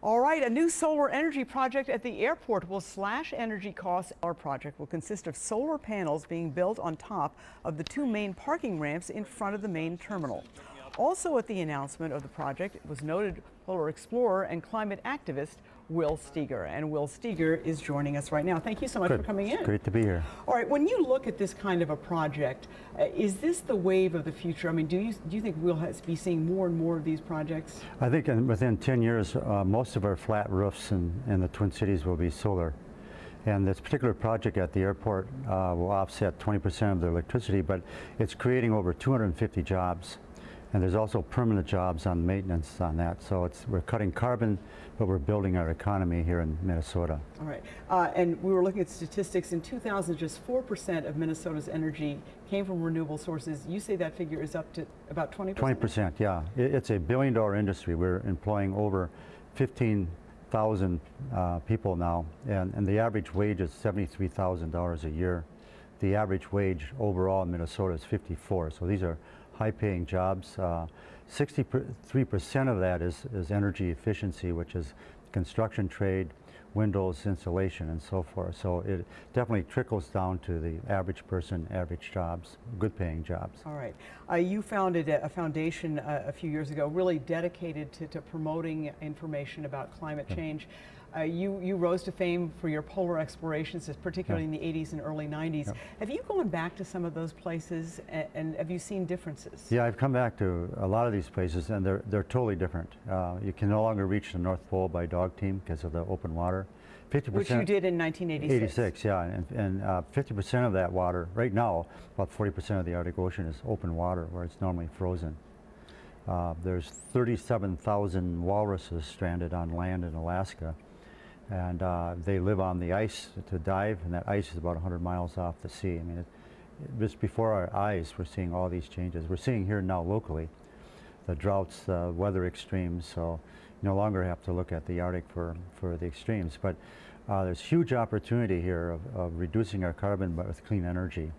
All right, a new solar energy project at the airport will slash energy costs. Our project will consist of solar panels being built on top of the two main parking ramps in front of the main terminal. Also at the announcement of the project was noted polar explorer and climate activist Will Steger. And Will Steger is joining us right now. Thank you so much for coming in. It's great to be here. All right, when you look at this kind of a project, is this the wave of the future? I mean, do you think we'll be seeing more and more of these projects? I think within 10 years, most of our flat roofs in the Twin Cities will be solar. And this particular project at the airport will offset 20% of the electricity, but it's creating over 250 jobs. And there's also permanent jobs on maintenance on that. So we're cutting carbon, but we're building our economy here in Minnesota. All right. And we were looking at statistics. In 2000, just 4% of Minnesota's energy came from renewable sources. You say that figure is up to about 20%? 20%, yeah. It's a billion-dollar industry. We're employing over 15,000 people now, and the average wage is $73,000 a year. The average wage overall in Minnesota is $54,000. So these are high-paying jobs. 63% of that is energy efficiency, which is construction trade, windows, insulation, and so forth. So it definitely trickles down to the average person, average jobs, good-paying jobs. All right. You founded a foundation a few years ago, really dedicated to promoting information about climate change. You rose to fame for your polar explorations, particularly in the 80s and early 90s. Have you gone back to some of those places, and have you seen differences? Yeah, I've come back to a lot of these places, and they're totally different. You can no longer reach the North Pole by dog team because of the open water. 50%, which you did in 1986. 86, yeah, and 50% of that water, right now, about 40% of the Arctic Ocean is open water where it's normally frozen. There's 37,000 walruses stranded on land in Alaska. And they live on the ice to dive, and that ice is about 100 miles off the sea. I mean, just before our eyes, we're seeing all these changes. We're seeing here now locally the droughts, the weather extremes, so you no longer have to look at the Arctic for the extremes. But there's huge opportunity here of reducing our carbon, but with clean energy.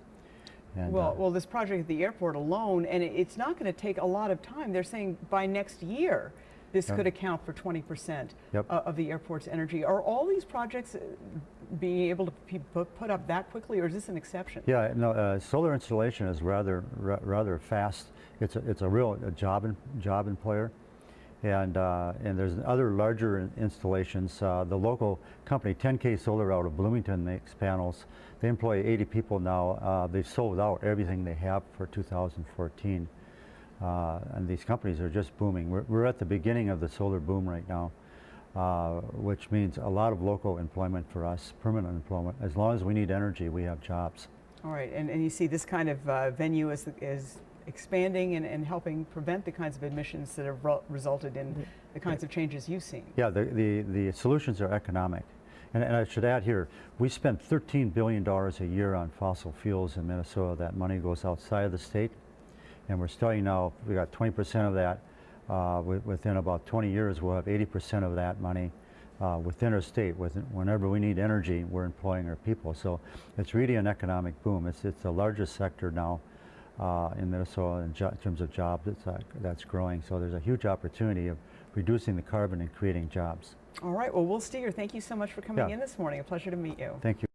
And, well, this project at the airport alone, and it's not going to take a lot of time. They're saying by next year, this could account for 20% of the airport's energy. Are all these projects being able to be put up that quickly, or is this an exception? Yeah, no, solar installation is rather fast. It's a real job employer, and there's other larger installations. The local company, 10K Solar out of Bloomington, makes panels. They employ 80 people now. They've sold out everything they have for 2014. And these companies are just booming. We're at the beginning of the solar boom right now, which means a lot of local employment for us, permanent employment. As long as we need energy, we have jobs. All right, and you see this kind of venue is expanding and helping prevent the kinds of emissions that have resulted in the kinds of changes you've seen. Yeah, the solutions are economic. And I should add here, we spend $13 billion a year on fossil fuels in Minnesota. That money goes outside of the state. And we're starting now, we got 20% of that. Within about 20 years, we'll have 80% of that money within our state. Whenever we need energy, we're employing our people. So it's really an economic boom. It's the largest sector now in Minnesota in terms of jobs that's growing. So there's a huge opportunity of reducing the carbon and creating jobs. All right, well, Will Steger, thank you so much for coming in this morning. A pleasure to meet you. Thank you.